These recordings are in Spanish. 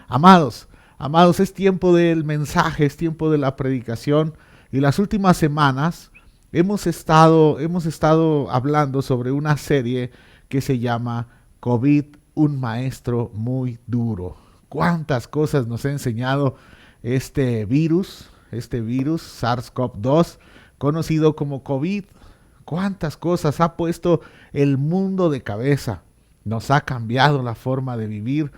Amados, es tiempo del mensaje, es tiempo de la predicación. Y las últimas semanas hemos estado hablando sobre una serie que se llama COVID, un maestro muy duro. ¿Cuántas cosas nos ha enseñado este virus SARS-CoV-2, conocido como COVID? ¿Cuántas cosas ha puesto el mundo de cabeza? Nos ha cambiado la forma de vivir,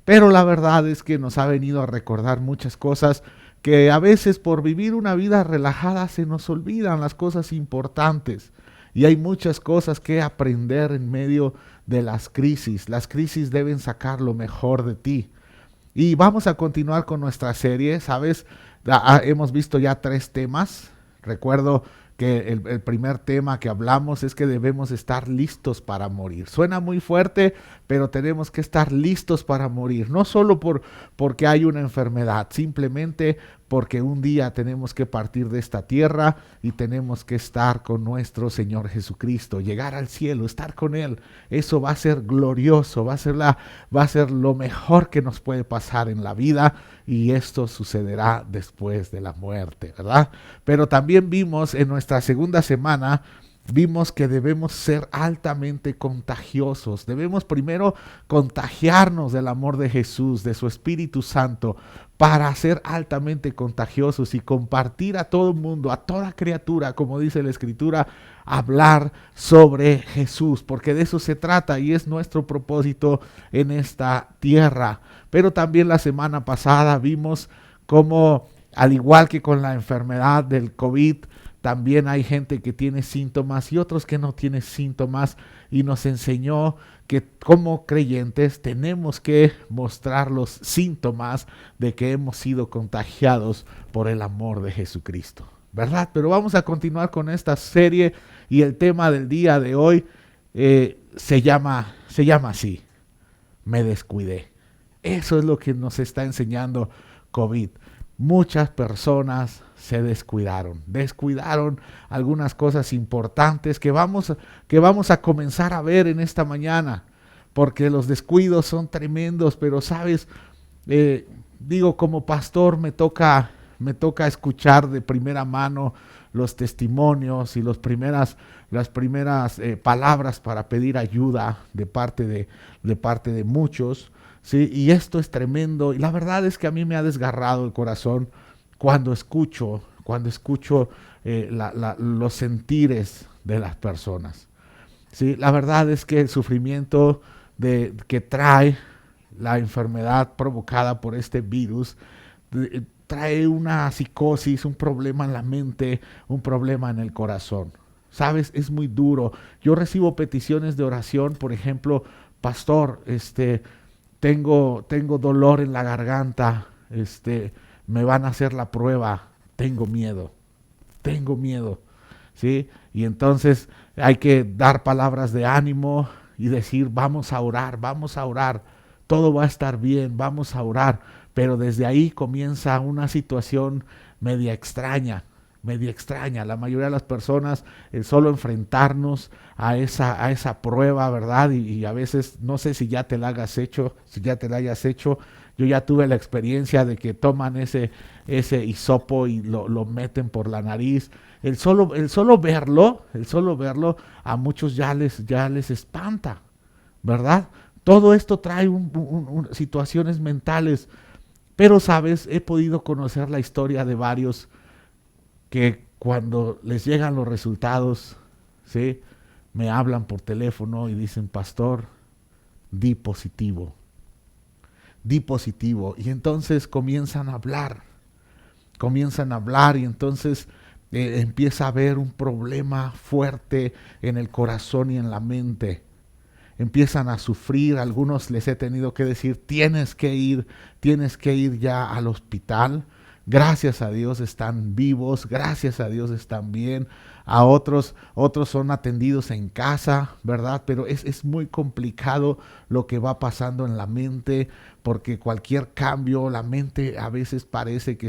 pero la verdad es que nos ha venido a recordar muchas cosas que a veces por vivir una vida relajada se nos olvidan las cosas importantes. Y hay muchas cosas que aprender en medio de las crisis. Las crisis deben sacar lo mejor de ti. Y vamos a continuar con nuestra serie, ¿sabes? Hemos visto ya 3 temas. Recuerdo que el primer tema que hablamos es que debemos estar listos para morir. Suena muy fuerte, pero tenemos que estar listos para morir. No solo porque hay una enfermedad, simplemente porque un día tenemos que partir de esta tierra y tenemos que estar con nuestro Señor Jesucristo, llegar al cielo, estar con Él. Eso va a ser glorioso, va a ser lo mejor que nos puede pasar en la vida, y esto sucederá después de la muerte, ¿verdad? Pero también vimos en nuestra segunda semana, vimos que debemos ser altamente contagiosos. Debemos primero contagiarnos del amor de Jesús, de su Espíritu Santo, para ser altamente contagiosos y compartir a todo el mundo, a toda criatura, como dice la Escritura, hablar sobre Jesús, porque de eso se trata y es nuestro propósito en esta tierra. Pero también la semana pasada vimos cómo, al igual que con la enfermedad del COVID, también hay gente que tiene síntomas y otros que no tienen síntomas, y nos enseñó que como creyentes tenemos que mostrar los síntomas de que hemos sido contagiados por el amor de Jesucristo, ¿verdad? Pero vamos a continuar con esta serie, y el tema del día de hoy se llama así: me descuidé. Eso es lo que nos está enseñando COVID. Muchas personas se descuidaron algunas cosas importantes que vamos a comenzar a ver en esta mañana, porque los descuidos son tremendos. Pero sabes, como pastor me toca escuchar de primera mano los testimonios y las primeras palabras para pedir ayuda de parte de muchos. Sí, y esto es tremendo, y la verdad es que a mí me ha desgarrado el corazón cuando escucho los sentires de las personas. Sí, la verdad es que el sufrimiento que trae la enfermedad provocada por este virus trae una psicosis, un problema en la mente, un problema en el corazón. Sabes, es muy duro. Yo recibo peticiones de oración, por ejemplo: pastor, tengo dolor en la garganta, me van a hacer la prueba, tengo miedo, ¿sí? Y entonces hay que dar palabras de ánimo y decir: vamos a orar, todo va a estar bien, vamos a orar. Pero desde ahí comienza una situación media extraña. La mayoría de las personas, el solo enfrentarnos a esa prueba, ¿verdad? Y a veces, no sé si ya te la hayas hecho. Yo ya tuve la experiencia de que toman ese hisopo y lo meten por la nariz. El solo verlo a muchos ya les espanta, ¿verdad? Todo esto trae situaciones mentales. Pero, ¿sabes? He podido conocer la historia de varios que cuando les llegan los resultados, ¿sí?, me hablan por teléfono y dicen: pastor, di positivo. Y entonces comienzan a hablar, y entonces empieza a haber un problema fuerte en el corazón y en la mente. Empiezan a sufrir. Algunos les he tenido que decir: tienes que ir ya al hospital. Gracias a Dios están vivos, gracias a Dios están bien. A otros son atendidos en casa, ¿verdad? Pero es muy complicado lo que va pasando en la mente, porque cualquier cambio, la mente a veces parece que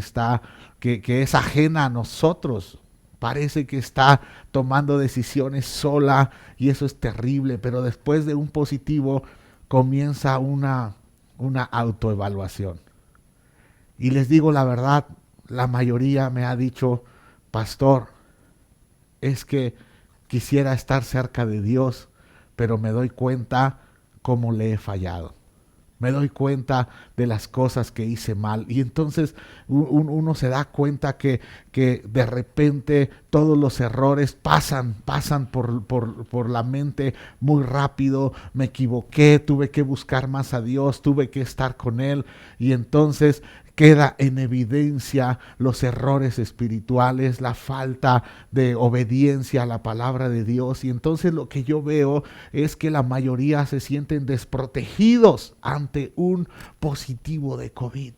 es ajena a nosotros. Parece que está tomando decisiones sola, y eso es terrible. Pero después de un positivo comienza una autoevaluación. Y les digo la verdad, la mayoría me ha dicho, pastor, es que quisiera estar cerca de Dios, pero me doy cuenta cómo le he fallado. Me doy cuenta de las cosas que hice mal. Y entonces uno se da cuenta que de repente todos los errores pasan por la mente muy rápido. Me equivoqué, tuve que buscar más a Dios, tuve que estar con Él. Y entonces queda en evidencia los errores espirituales, la falta de obediencia a la palabra de Dios. Y entonces lo que yo veo es que la mayoría se sienten desprotegidos ante un positivo de COVID.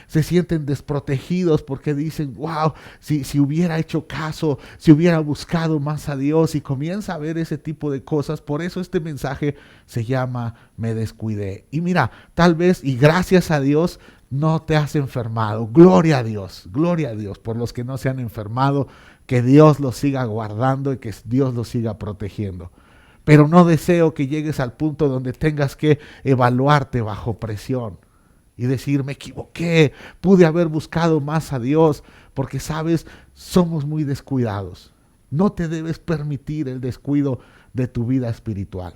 Se sienten desprotegidos porque dicen, wow, si hubiera hecho caso, si hubiera buscado más a Dios, y comienza a ver ese tipo de cosas. Por eso este mensaje se llama Me descuidé. Y mira, tal vez, y gracias a Dios, no te has enfermado. Gloria a Dios por los que no se han enfermado, que Dios los siga guardando y que Dios los siga protegiendo. Pero no deseo que llegues al punto donde tengas que evaluarte bajo presión y decir, me equivoqué, pude haber buscado más a Dios, porque sabes, somos muy descuidados. No te debes permitir el descuido de tu vida espiritual.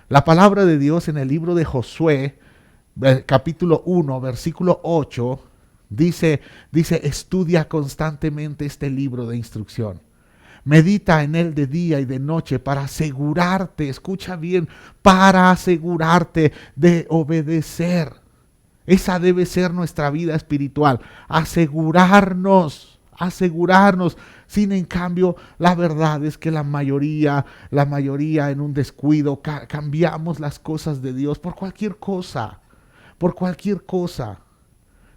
La palabra de Dios en el libro de Josué, capítulo 1, versículo 8, dice, estudia constantemente este libro de instrucción. Medita en él de día y de noche para asegurarte, escucha bien, para asegurarte de obedecer. Esa debe ser nuestra vida espiritual, asegurarnos. Sin en cambio, la verdad es que la mayoría en un descuido cambiamos las cosas de Dios por cualquier cosa.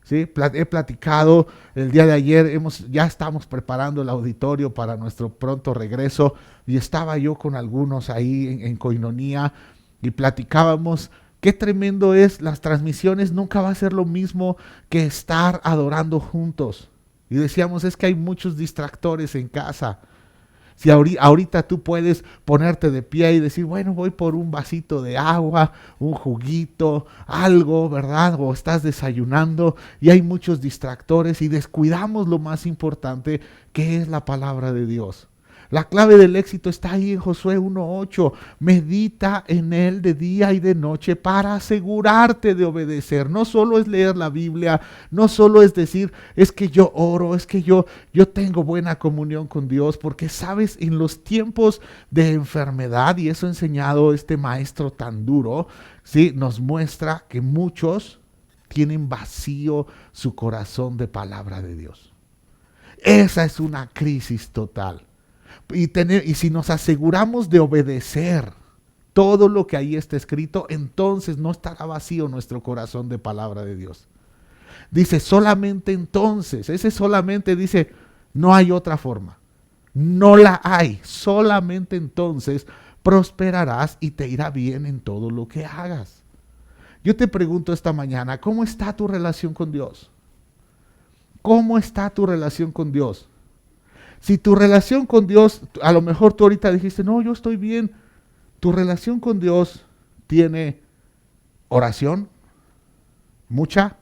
¿Sí? He platicado el día de ayer, ya estamos preparando el auditorio para nuestro pronto regreso, y estaba yo con algunos ahí en Koinonía y platicábamos. Qué tremendo es, las transmisiones nunca va a ser lo mismo que estar adorando juntos. Y decíamos, es que hay muchos distractores en casa. Si ahorita tú puedes ponerte de pie y decir, bueno, voy por un vasito de agua, un juguito, algo, ¿verdad? O estás desayunando y hay muchos distractores y descuidamos lo más importante, que es la palabra de Dios. La clave del éxito está ahí en Josué 1:8. Medita en él de día y de noche para asegurarte de obedecer. No solo es leer la Biblia, no solo es decir, es que yo oro, es que yo tengo buena comunión con Dios, porque sabes, en los tiempos de enfermedad, y eso ha enseñado este maestro tan duro, ¿sí? Nos muestra que muchos tienen vacío su corazón de palabra de Dios. Esa es una crisis total. Y si nos aseguramos de obedecer todo lo que ahí está escrito, entonces no estará vacío nuestro corazón de palabra de Dios. Dice, solamente entonces, ese solamente dice, no hay otra forma, no la hay, solamente entonces prosperarás y te irá bien en todo lo que hagas. Yo te pregunto esta mañana, ¿cómo está tu relación con Dios? ¿Cómo está tu relación con Dios? Si tu relación con Dios, a lo mejor tú ahorita dijiste, no, yo estoy bien. Tu relación con Dios tiene oración, mucha.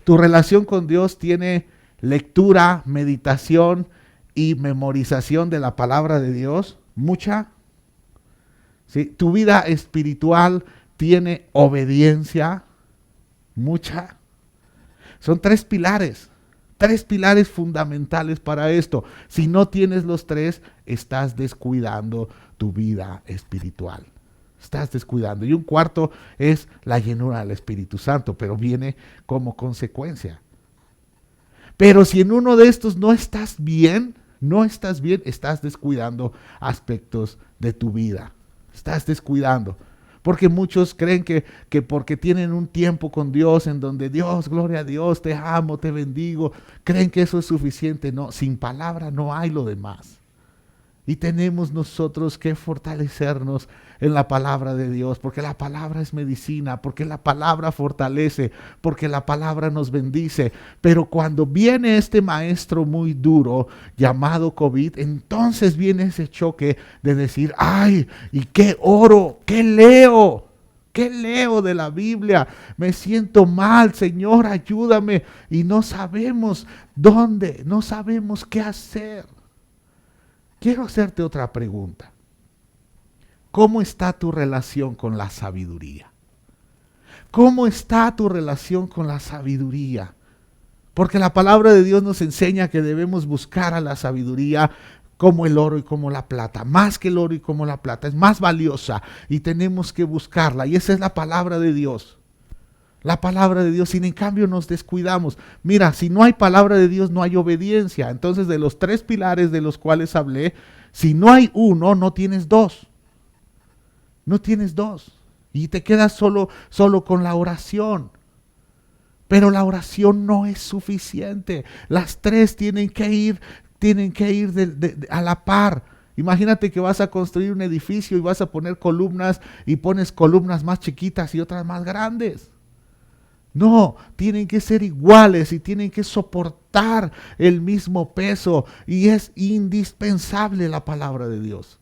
Tu relación con Dios tiene lectura, meditación y memorización de la palabra de Dios, mucha. ¿Sí? Tu vida espiritual tiene obediencia, mucha. Son tres pilares fundamentales para esto. Si no tienes los tres, estás descuidando tu vida espiritual. Estás descuidando. Y un cuarto es la llenura del Espíritu Santo, pero viene como consecuencia. Pero si en uno de estos no estás bien, estás descuidando aspectos de tu vida. Estás descuidando. Porque muchos creen que porque tienen un tiempo con Dios en donde Dios, gloria a Dios, te amo, te bendigo, creen que eso es suficiente. No, sin palabra no hay lo demás. Y tenemos nosotros que fortalecernos en la palabra de Dios, porque la palabra es medicina, porque la palabra fortalece, porque la palabra nos bendice. Pero cuando viene este maestro muy duro llamado COVID, entonces viene ese choque de decir, ay, ¿y qué oro? ¿Qué leo? ¿Qué leo de la Biblia? Me siento mal, Señor, ayúdame. Y no sabemos dónde, no sabemos qué hacer. Quiero hacerte otra pregunta. ¿Cómo está tu relación con la sabiduría? ¿Cómo está tu relación con la sabiduría? Porque la palabra de Dios nos enseña que debemos buscar a la sabiduría como el oro y como la plata. Más que el oro y como la plata. Es más valiosa y tenemos que buscarla. Y esa es la palabra de Dios. La palabra de Dios. Sin en cambio nos descuidamos. Mira, si no hay palabra de Dios no hay obediencia. Entonces de los 3 pilares de los cuales hablé, si no hay uno, no tienes 2. No tienes 2. Y te quedas solo con la oración. Pero la oración no es suficiente. Las 3 tienen que ir a la par. Imagínate que vas a construir un edificio y vas a poner columnas y pones columnas más chiquitas y otras más grandes. No, tienen que ser iguales y tienen que soportar el mismo peso. Y es indispensable la palabra de Dios.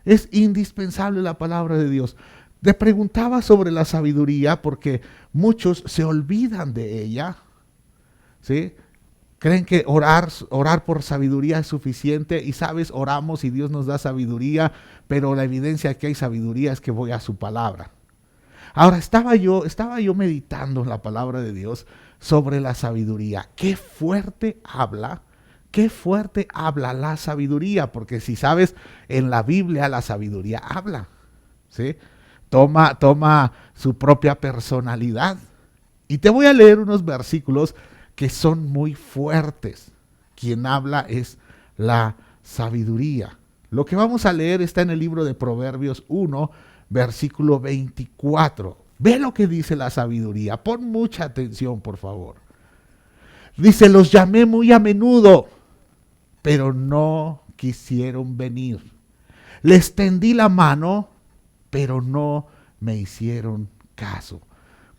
Es indispensable la palabra de Dios. Te preguntaba sobre la sabiduría porque muchos se olvidan de ella, ¿sí? Creen que orar por sabiduría es suficiente y sabes, oramos y Dios nos da sabiduría, pero la evidencia que hay sabiduría es que voy a su palabra. Ahora, estaba yo meditando en la palabra de Dios sobre la sabiduría. Qué fuerte habla la sabiduría, porque si sabes, en la Biblia la sabiduría habla, ¿sí? Toma su propia personalidad. Y te voy a leer unos versículos que son muy fuertes. Quien habla es la sabiduría. Lo que vamos a leer está en el libro de Proverbios 1, versículo 24. Ve lo que dice la sabiduría. Pon mucha atención, por favor. Dice, los llamé muy a menudo, pero no quisieron venir. Les tendí la mano, pero no me hicieron caso.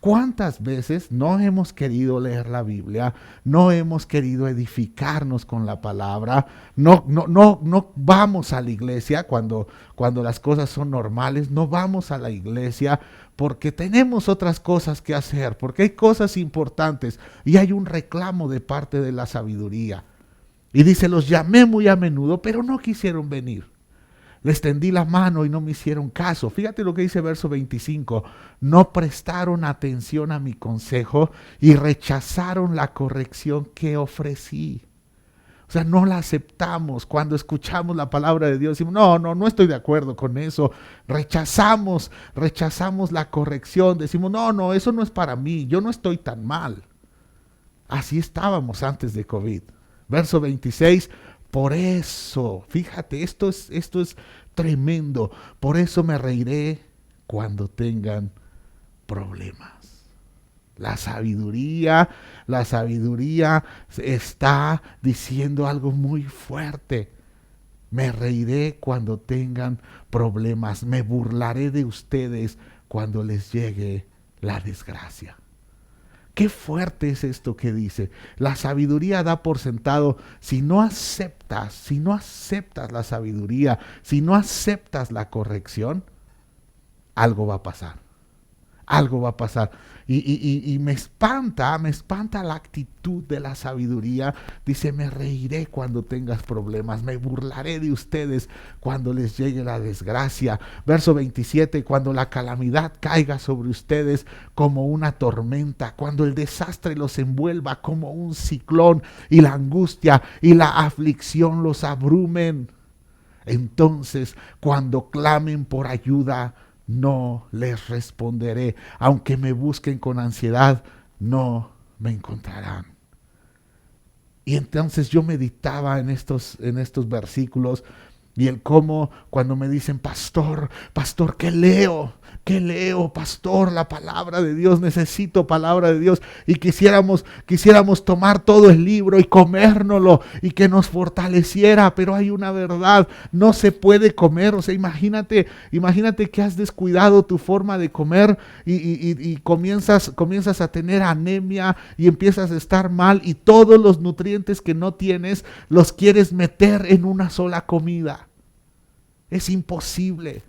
¿Cuántas veces no hemos querido leer la Biblia? No hemos querido edificarnos con la palabra. No vamos a la iglesia cuando las cosas son normales. No vamos a la iglesia porque tenemos otras cosas que hacer, porque hay cosas importantes y hay un reclamo de parte de la sabiduría. Y dice, los llamé muy a menudo, pero no quisieron venir. Les tendí la mano y no me hicieron caso. Fíjate lo que dice verso 25. No prestaron atención a mi consejo y rechazaron la corrección que ofrecí. O sea, no la aceptamos. Cuando escuchamos la palabra de Dios, decimos, no estoy de acuerdo con eso. Rechazamos la corrección. Decimos, no, eso no es para mí. Yo no estoy tan mal. Así estábamos antes de COVID. Verso 26. Por eso, fíjate, esto es tremendo. Por eso me reiré cuando tengan problemas. La sabiduría está diciendo algo muy fuerte. Me reiré cuando tengan problemas. Me burlaré de ustedes cuando les llegue la desgracia. Qué fuerte es esto que dice. La sabiduría da por sentado, si no aceptas la sabiduría, si no aceptas la corrección, algo va a pasar. Algo va a pasar. Y me espanta la actitud de la sabiduría. Dice, me reiré cuando tengas problemas, me burlaré de ustedes cuando les llegue la desgracia. Verso 27, cuando la calamidad caiga sobre ustedes como una tormenta, cuando el desastre los envuelva como un ciclón y la angustia y la aflicción los abrumen. Entonces, cuando clamen por ayuda, no les responderé. Aunque me busquen con ansiedad, no me encontrarán. Y entonces yo meditaba en estos versículos y el cómo cuando me dicen, pastor, ¿qué leo? Pastor? La palabra de Dios, necesito palabra de Dios. Y quisiéramos tomar todo el libro y comérnoslo y que nos fortaleciera, pero hay una verdad, no se puede comer. O sea, imagínate que has descuidado tu forma de comer y comienzas a tener anemia y empiezas a estar mal y todos los nutrientes que no tienes los quieres meter en una sola comida. Es imposible.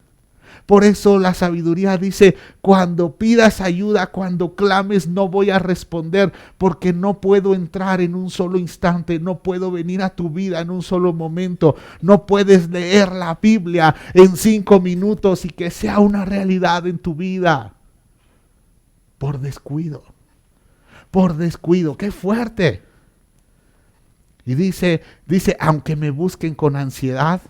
Por eso la sabiduría dice, cuando pidas ayuda, cuando clames, no voy a responder, porque no puedo entrar en un solo instante, no puedo venir a tu vida en un solo momento, no puedes leer la Biblia en 5 minutos y que sea una realidad en tu vida. Por descuido, qué fuerte. Y dice, aunque me busquen con ansiedad,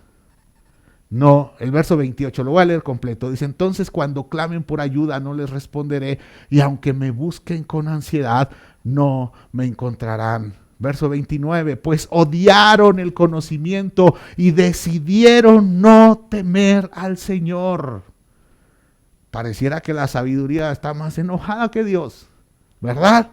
no, el verso 28, lo voy a leer completo. Dice, entonces cuando clamen por ayuda no les responderé, y aunque me busquen con ansiedad, no me encontrarán. Verso 29, pues odiaron el conocimiento y decidieron no temer al Señor. Pareciera que la sabiduría está más enojada que Dios, ¿verdad?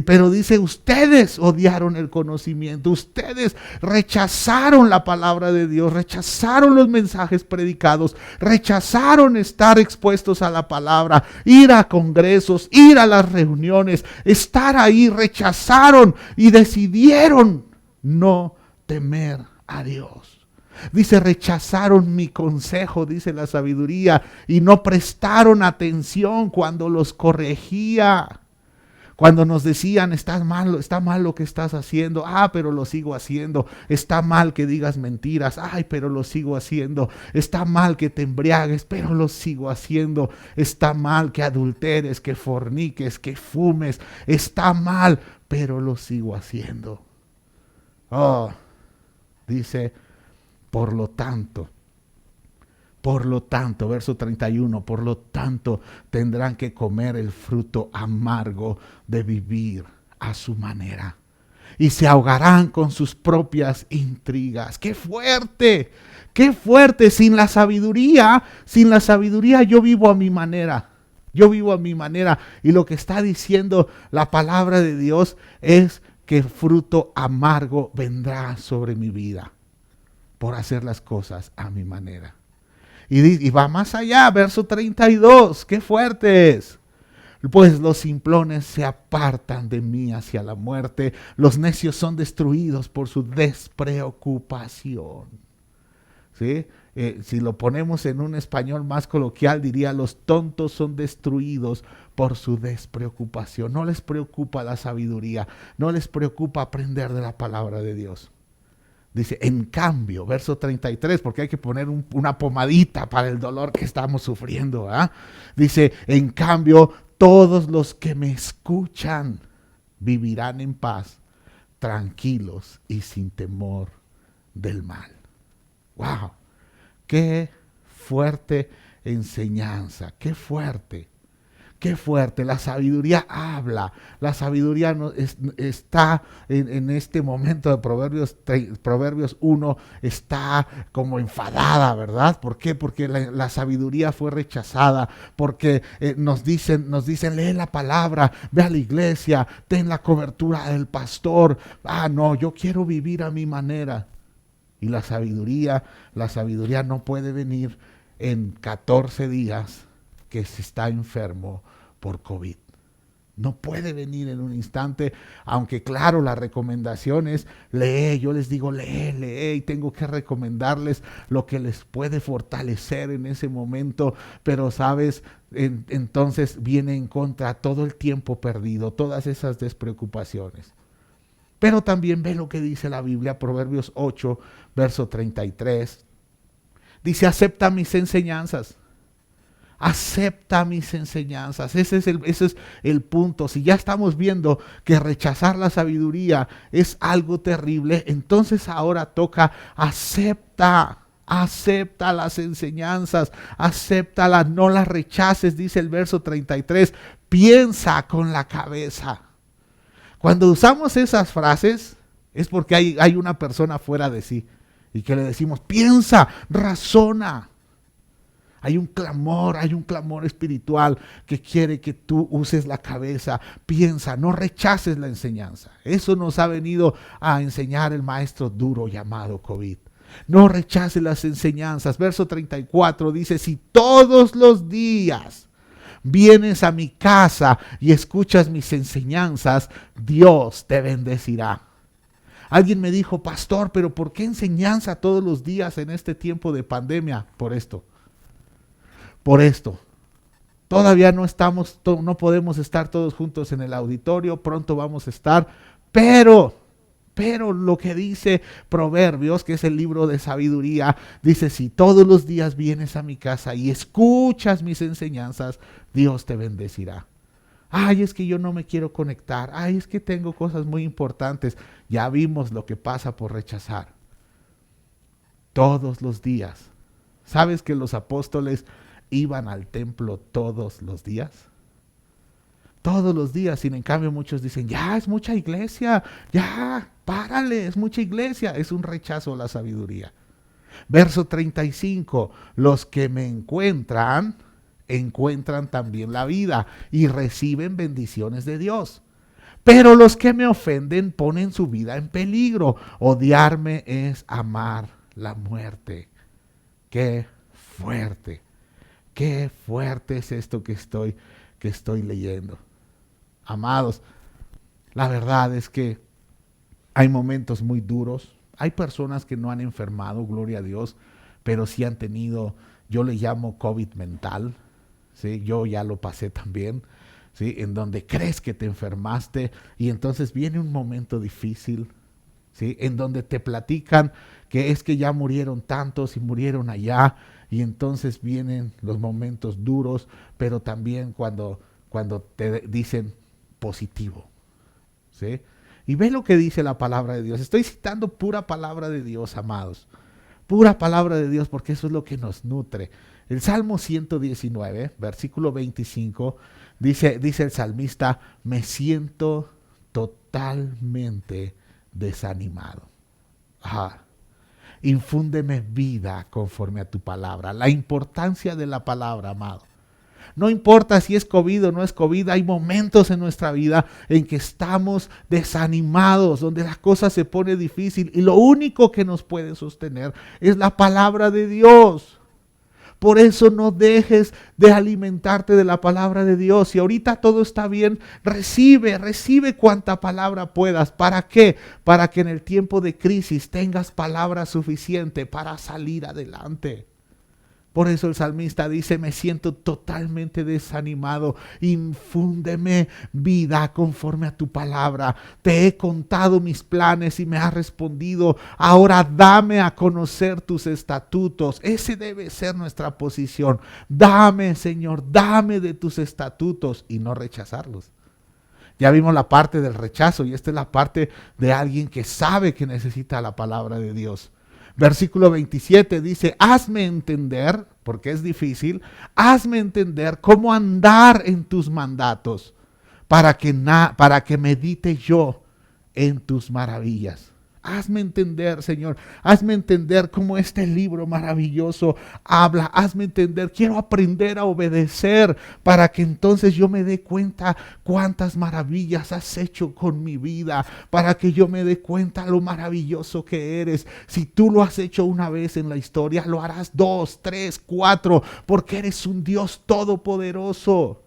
Pero dice, ustedes odiaron el conocimiento, ustedes rechazaron la palabra de Dios, rechazaron los mensajes predicados, rechazaron estar expuestos a la palabra, ir a congresos, ir a las reuniones, estar ahí, rechazaron y decidieron no temer a Dios. Dice, rechazaron mi consejo, dice la sabiduría, y no prestaron atención cuando los corregía. Cuando nos decían, está mal lo que estás haciendo, pero lo sigo haciendo. Está mal que digas mentiras, pero lo sigo haciendo. Está mal que te embriagues, pero lo sigo haciendo. Está mal que adulteres, que forniques, que fumes. Está mal, pero lo sigo haciendo. Dice, por lo tanto, verso 31, por lo tanto tendrán que comer el fruto amargo de vivir a su manera y se ahogarán con sus propias intrigas. ¡Qué fuerte! ¡Qué fuerte! Sin la sabiduría yo vivo a mi manera. Yo vivo a mi manera. Y lo que está diciendo la palabra de Dios es que fruto amargo vendrá sobre mi vida por hacer las cosas a mi manera. Y va más allá, verso 32, qué fuerte es. Pues los simplones se apartan de mí hacia la muerte, los necios son destruidos por su despreocupación. ¿Sí? Si lo ponemos en un español más coloquial, diría, los tontos son destruidos por su despreocupación. No les preocupa la sabiduría, no les preocupa aprender de la palabra de Dios. Dice, en cambio, verso 33, porque hay que poner una pomadita para el dolor que estamos sufriendo. Dice, en cambio, todos los que me escuchan vivirán en paz, tranquilos y sin temor del mal. ¡Wow! ¡Qué fuerte enseñanza! ¡Qué fuerte! ¡Qué fuerte! La sabiduría habla. La sabiduría está en este momento de Proverbios 1, está como enfadada, ¿verdad? ¿Por qué? Porque la sabiduría fue rechazada. Porque nos dicen, lee la palabra, ve a la iglesia, ten la cobertura del pastor. No, yo quiero vivir a mi manera. Y la sabiduría no puede venir en 14 días que se está enfermo por COVID. No puede venir en un instante, aunque claro, la recomendación es lee. Yo les digo lee, y tengo que recomendarles lo que les puede fortalecer en ese momento, pero sabes, entonces viene en contra todo el tiempo perdido, todas esas despreocupaciones. Pero también ve lo que dice la Biblia, Proverbios 8, verso 33. Dice, acepta mis enseñanzas. Acepta mis enseñanzas. Ese es el punto. Si ya estamos viendo que rechazar la sabiduría es algo terrible, entonces ahora toca acepta las enseñanzas, acéptalas, no las rechaces, dice el verso 33. Piensa con la cabeza. Cuando usamos esas frases es porque hay una persona fuera de sí y que le decimos, piensa, razona. Hay un clamor espiritual que quiere que tú uses la cabeza, piensa, no rechaces la enseñanza. Eso nos ha venido a enseñar el maestro duro llamado COVID. No rechaces las enseñanzas. Verso 34 dice, si todos los días vienes a mi casa y escuchas mis enseñanzas, Dios te bendecirá. Alguien me dijo, pastor, pero ¿por qué enseñanza todos los días en este tiempo de pandemia? Por esto. por esto. Todavía no podemos estar todos juntos en el auditorio, pronto vamos a estar, pero lo que dice Proverbios, que es el libro de sabiduría, dice: si todos los días vienes a mi casa y escuchas mis enseñanzas, Dios te bendecirá. Ay, es que yo no me quiero conectar. Ay, es que tengo cosas muy importantes. Ya vimos lo que pasa por rechazar. Todos los días. ¿Sabes que los apóstoles iban al templo todos los días? Todos los días. Sin en cambio muchos dicen: ya es mucha iglesia, ya, párale, es mucha iglesia. Es un rechazo a la sabiduría. Verso 35, los que me encuentran también la vida y reciben bendiciones de Dios. Pero los que me ofenden ponen su vida en peligro. Odiarme es amar la muerte. Qué fuerte es esto que estoy leyendo. Amados, la verdad es que hay momentos muy duros. Hay personas que no han enfermado, gloria a Dios, pero sí han tenido, yo le llamo COVID mental, ¿sí? Yo ya lo pasé también, ¿sí? En donde crees que te enfermaste y entonces viene un momento difícil, ¿sí? En donde te platican que es que ya murieron tantos y murieron allá, y entonces vienen los momentos duros, pero también cuando te dicen positivo, ¿sí? Y ve lo que dice la palabra de Dios. Estoy citando pura palabra de Dios, amados. Pura palabra de Dios, porque eso es lo que nos nutre. El Salmo 119, versículo 25, dice el salmista: me siento totalmente desanimado. Infúndeme vida conforme a tu palabra. La importancia de la palabra, amado. No importa si es COVID o no es COVID, hay momentos en nuestra vida en que estamos desanimados, donde la cosa se pone difícil y lo único que nos puede sostener es la palabra de Dios. Por eso no dejes de alimentarte de la palabra de Dios. Si ahorita todo está bien, recibe cuanta palabra puedas. ¿Para qué? Para que en el tiempo de crisis tengas palabra suficiente para salir adelante. Por eso el salmista dice: me siento totalmente desanimado, infúndeme vida conforme a tu palabra. Te he contado mis planes y me has respondido. Ahora dame a conocer tus estatutos. Ese debe ser nuestra posición. Dame, Señor, dame de tus estatutos y no rechazarlos. Ya vimos la parte del rechazo y esta es la parte de alguien que sabe que necesita la palabra de Dios. Versículo 27 dice: hazme entender, porque es difícil, hazme entender cómo andar en tus mandatos, para que medite yo en tus maravillas. Hazme entender, Señor, hazme entender cómo este libro maravilloso habla, hazme entender, quiero aprender a obedecer para que entonces yo me dé cuenta cuántas maravillas has hecho con mi vida, para que yo me dé cuenta lo maravilloso que eres. Si tú lo has hecho una vez en la historia, lo harás 2, 3, 4, porque eres un Dios todopoderoso.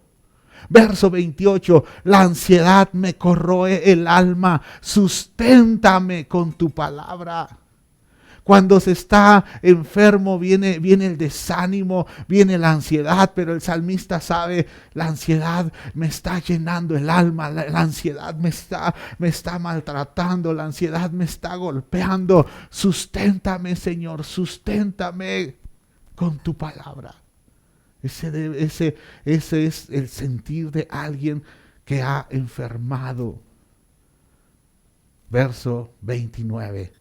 Verso 28, la ansiedad me corroe el alma, susténtame con tu palabra. Cuando se está enfermo viene el desánimo, viene la ansiedad, pero el salmista sabe: la ansiedad me está llenando el alma, la ansiedad me está maltratando, la ansiedad me está golpeando. Susténtame, Señor, susténtame con tu palabra. Ese es el sentir de alguien que ha enfermado. Verso 29.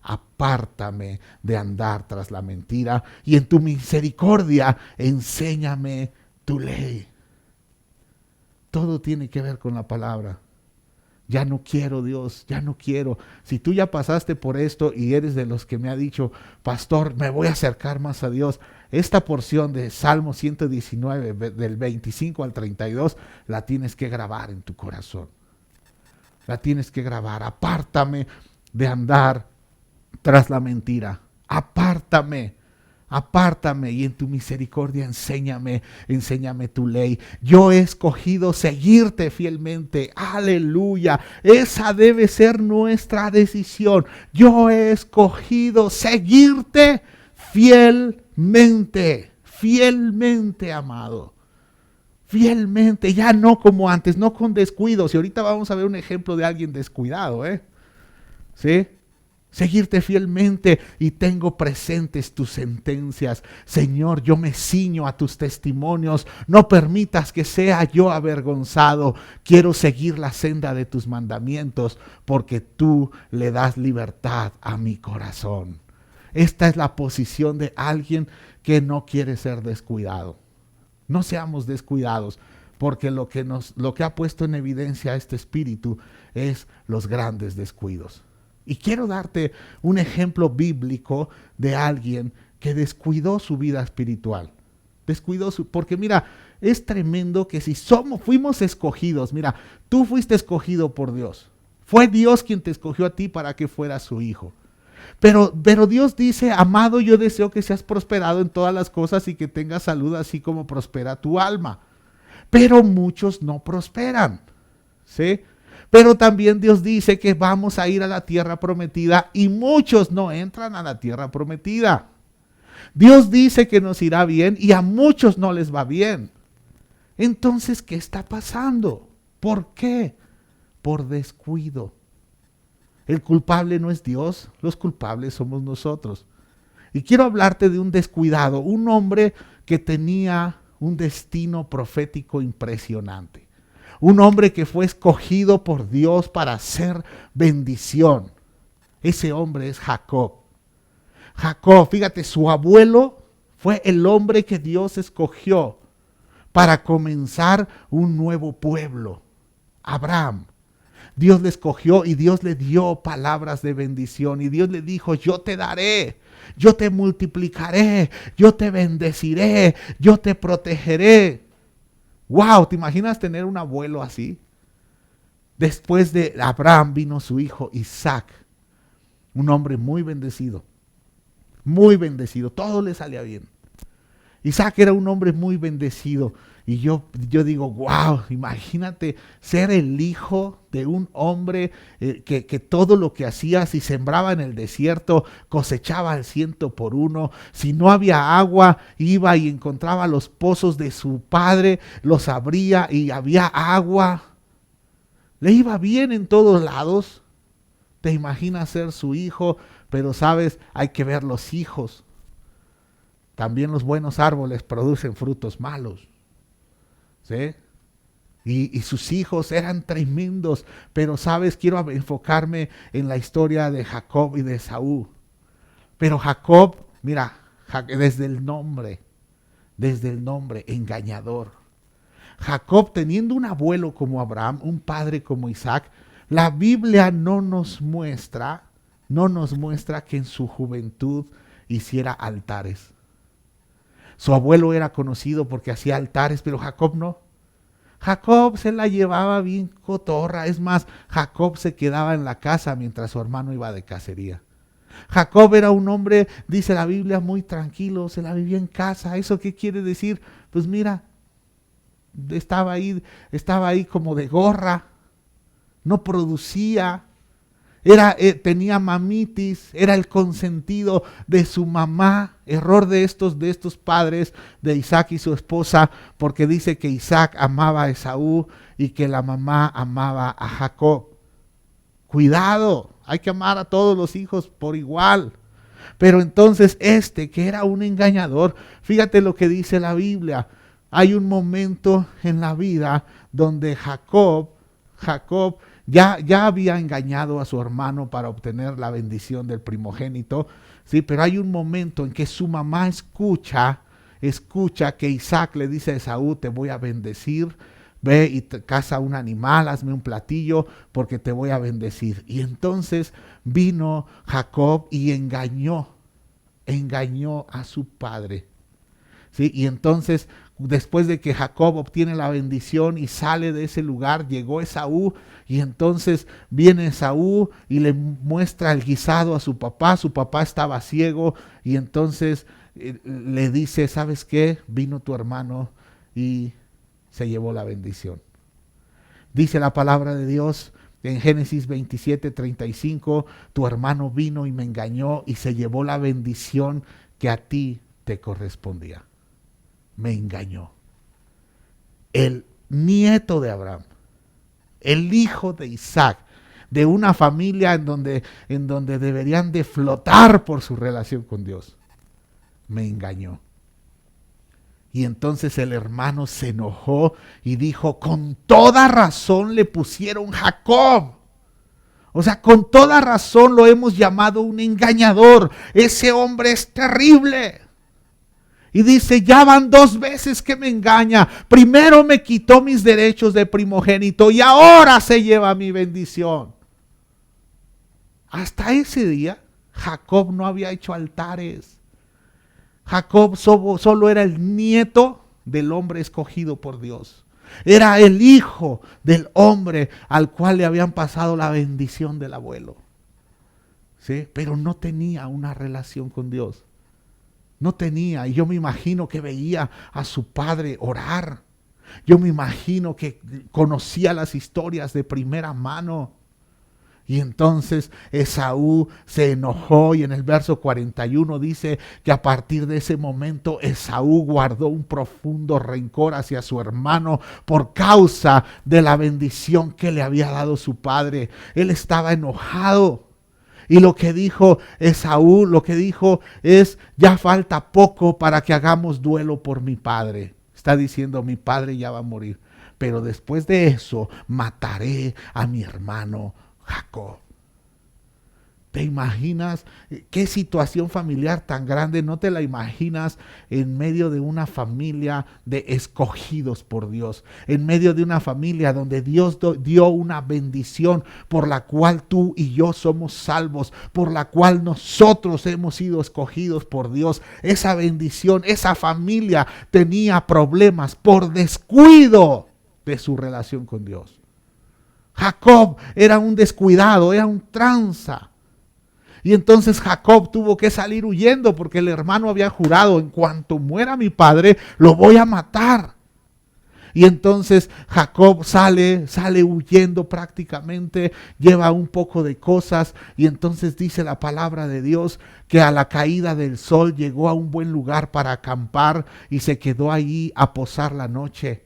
Apártame de andar tras la mentira y en tu misericordia enséñame tu ley. Todo tiene que ver con la palabra. Ya no quiero, Dios, ya no quiero. Si tú ya pasaste por esto y eres de los que me ha dicho: pastor, me voy a acercar más a Dios, esta porción de Salmo 119, del 25 al 32, la tienes que grabar en tu corazón. La tienes que grabar. Apártame de andar tras la mentira. Apártame y en tu misericordia enséñame tu ley. Yo he escogido seguirte fielmente. Aleluya. Esa debe ser nuestra decisión. Yo he escogido seguirte fielmente. fielmente amado. Fielmente, ya no como antes, no con descuidos. Y ahorita vamos a ver un ejemplo de alguien descuidado, ¿sí? Seguirte fielmente y tengo presentes tus sentencias. Señor, yo me ciño a tus testimonios. No permitas que sea yo avergonzado. Quiero seguir la senda de tus mandamientos porque tú le das libertad a mi corazón. Esta es la posición de alguien que no quiere ser descuidado. No seamos descuidados, porque lo que ha puesto en evidencia este espíritu es los grandes descuidos. Y quiero darte un ejemplo bíblico de alguien que descuidó su vida espiritual. Porque mira, es tremendo que si fuimos escogidos, mira, tú fuiste escogido por Dios. Fue Dios quien te escogió a ti para que fueras su hijo. Pero Dios dice, amado, yo deseo que seas prosperado en todas las cosas y que tengas salud así como prospera tu alma. Pero muchos no prosperan, ¿sí? Pero también Dios dice que vamos a ir a la tierra prometida y muchos no entran a la tierra prometida. Dios dice que nos irá bien y a muchos no les va bien. Entonces, ¿qué está pasando? ¿Por qué? Por descuido. El culpable no es Dios, los culpables somos nosotros. Y quiero hablarte de un descuidado, un hombre que tenía un destino profético impresionante. Un hombre que fue escogido por Dios para hacer bendición. Ese hombre es Jacob. Jacob, fíjate, su abuelo fue el hombre que Dios escogió para comenzar un nuevo pueblo. Abraham. Dios le escogió y Dios le dio palabras de bendición. Y Dios le dijo, yo te daré, yo te multiplicaré, yo te bendeciré, yo te protegeré. Wow, ¿te imaginas tener un abuelo así? Después de Abraham vino su hijo Isaac, un hombre muy bendecido, todo le salía bien. Isaac era un hombre muy bendecido y yo digo, wow, imagínate ser el hijo de un hombre que todo lo que hacía, si sembraba en el desierto, cosechaba al 100%. Si no había agua, iba y encontraba los pozos de su padre, los abría y había agua. Le iba bien en todos lados. Te imaginas ser su hijo, pero sabes, hay que ver los hijos. También los buenos árboles producen frutos malos, ¿sí? Y sus hijos eran tremendos, pero sabes, quiero enfocarme en la historia de Jacob y de Esaú. Pero Jacob, mira, desde el nombre, engañador. Jacob, teniendo un abuelo como Abraham, un padre como Isaac, la Biblia no nos muestra que en su juventud hiciera altares. Su abuelo era conocido porque hacía altares, pero Jacob no. Jacob se la llevaba bien cotorra. Es más, Jacob se quedaba en la casa mientras su hermano iba de cacería. Jacob era un hombre, dice la Biblia, muy tranquilo, se la vivía en casa. ¿Eso qué quiere decir? Pues mira, estaba ahí como de gorra, no producía. Tenía mamitis, era el consentido de su mamá. Error de estos padres, de Isaac y su esposa, porque dice que Isaac amaba a Esaú y que la mamá amaba a Jacob. Cuidado, hay que amar a todos los hijos por igual. Pero entonces que era un engañador, fíjate lo que dice la Biblia. Hay un momento en la vida donde Jacob ya había engañado a su hermano para obtener la bendición del primogénito, ¿sí? Pero hay un momento en que su mamá escucha que Isaac le dice a Esaú, te voy a bendecir, ve y caza un animal, hazme un platillo porque te voy a bendecir. Y entonces vino Jacob y engañó a su padre, ¿sí? Y entonces, después de que Jacob obtiene la bendición y sale de ese lugar, llegó Esaú y entonces viene Esaú y le muestra el guisado a su papá estaba ciego y entonces le dice, ¿sabes qué? Vino tu hermano y se llevó la bendición. Dice la palabra de Dios en Génesis 27:35, tu hermano vino y me engañó y se llevó la bendición que a ti te correspondía. me engañó. El nieto de Abraham, el hijo de Isaac, de una familia en donde deberían de flotar por su relación con Dios, me engañó. Y entonces el hermano se enojó y dijo, con toda razón le pusieron Jacob. O sea, con toda razón lo hemos llamado un engañador. Ese hombre es terrible. Y dice, ya van 2 veces que me engaña. Primero me quitó mis derechos de primogénito y ahora se lleva mi bendición. Hasta ese día, Jacob no había hecho altares. Jacob solo era el nieto del hombre escogido por Dios. Era el hijo del hombre al cual le habían pasado la bendición del abuelo. ¿Sí? Pero no tenía una relación con Dios. No tenía. Y yo me imagino que veía a su padre orar. Yo me imagino que conocía las historias de primera mano. Y entonces Esaú se enojó y en el verso 41 dice que a partir de ese momento Esaú guardó un profundo rencor hacia su hermano por causa de la bendición que le había dado su padre. Él estaba enojado. Y lo que dijo Esaú, lo que dijo es, ya falta poco para que hagamos duelo por mi padre. Está diciendo, mi padre ya va a morir. Pero después de eso, mataré a mi hermano Jacob. ¿Te imaginas qué situación familiar tan grande? ¿No te la imaginas en medio de una familia de escogidos por Dios? En medio de una familia donde Dios dio una bendición por la cual tú y yo somos salvos, por la cual nosotros hemos sido escogidos por Dios. Esa bendición, esa familia tenía problemas por descuido de su relación con Dios. Jacob era un descuidado, era un tranza. Y entonces Jacob tuvo que salir huyendo porque el hermano había jurado, en cuanto muera mi padre, lo voy a matar. Y entonces Jacob sale huyendo prácticamente, lleva un poco de cosas y entonces dice la palabra de Dios que a la caída del sol llegó a un buen lugar para acampar y se quedó ahí a posar la noche.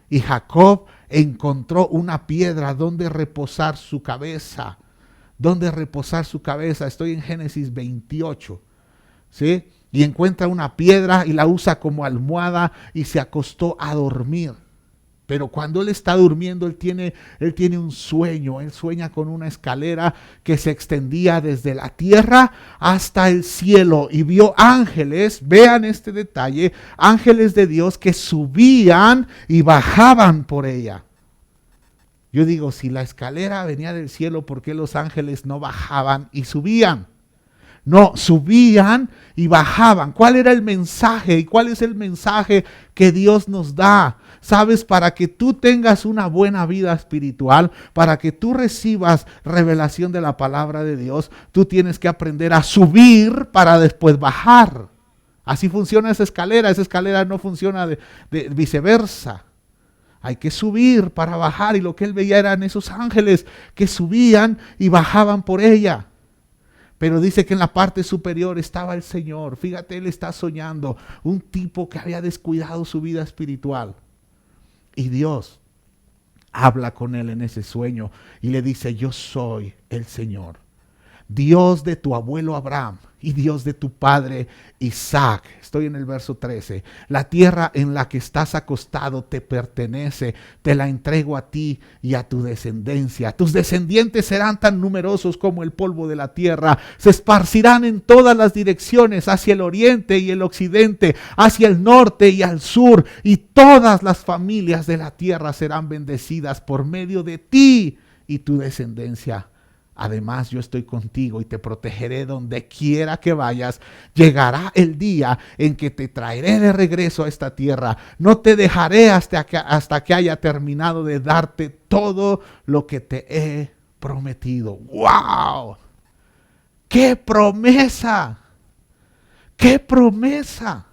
Y Jacob encontró una piedra donde reposar su cabeza. ¿Dónde reposar su cabeza? Estoy en Génesis 28. ¿Sí? Y encuentra una piedra y la usa como almohada y se acostó a dormir. Pero cuando él está durmiendo, él tiene un sueño. Él sueña con una escalera que se extendía desde la tierra hasta el cielo. Y vio ángeles, vean este detalle, ángeles de Dios que subían y bajaban por ella. Yo digo, si la escalera venía del cielo, ¿por qué los ángeles no bajaban y subían? No, subían y bajaban. ¿Cuál era el mensaje? ¿Y cuál es el mensaje que Dios nos da? Sabes, para que tú tengas una buena vida espiritual, para que tú recibas revelación de la palabra de Dios, tú tienes que aprender a subir para después bajar. Así funciona esa escalera no funciona de viceversa. Hay que subir para bajar y lo que él veía eran esos ángeles que subían y bajaban por ella. Pero dice que en la parte superior estaba el Señor. Fíjate, él está soñando. Un tipo que había descuidado su vida espiritual. Y Dios habla con él en ese sueño y le dice, yo soy el Señor, Dios de tu abuelo Abraham y Dios de tu padre Isaac. Estoy en el verso 13. La tierra en la que estás acostado te pertenece. Te la entrego a ti y a tu descendencia. Tus descendientes serán tan numerosos como el polvo de la tierra. Se esparcirán en todas las direcciones, hacia el oriente y el occidente, hacia el norte y al sur. Y todas las familias de la tierra serán bendecidas por medio de ti y tu descendencia. Además, yo estoy contigo y te protegeré donde quiera que vayas. Llegará el día en que te traeré de regreso a esta tierra. No te dejaré hasta que haya terminado de darte todo lo que te he prometido. ¡Wow! ¡Qué promesa! ¡Qué promesa!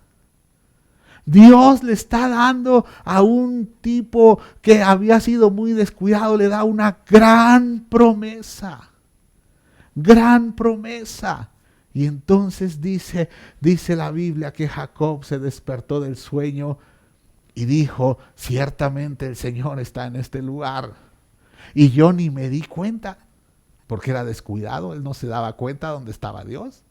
Dios le está dando a un tipo que había sido muy descuidado, le da una gran promesa. Gran promesa. Y entonces dice la Biblia que Jacob se despertó del sueño y dijo, ciertamente el Señor está en este lugar. Y yo ni me di cuenta, porque era descuidado, él no se daba cuenta dónde estaba Dios.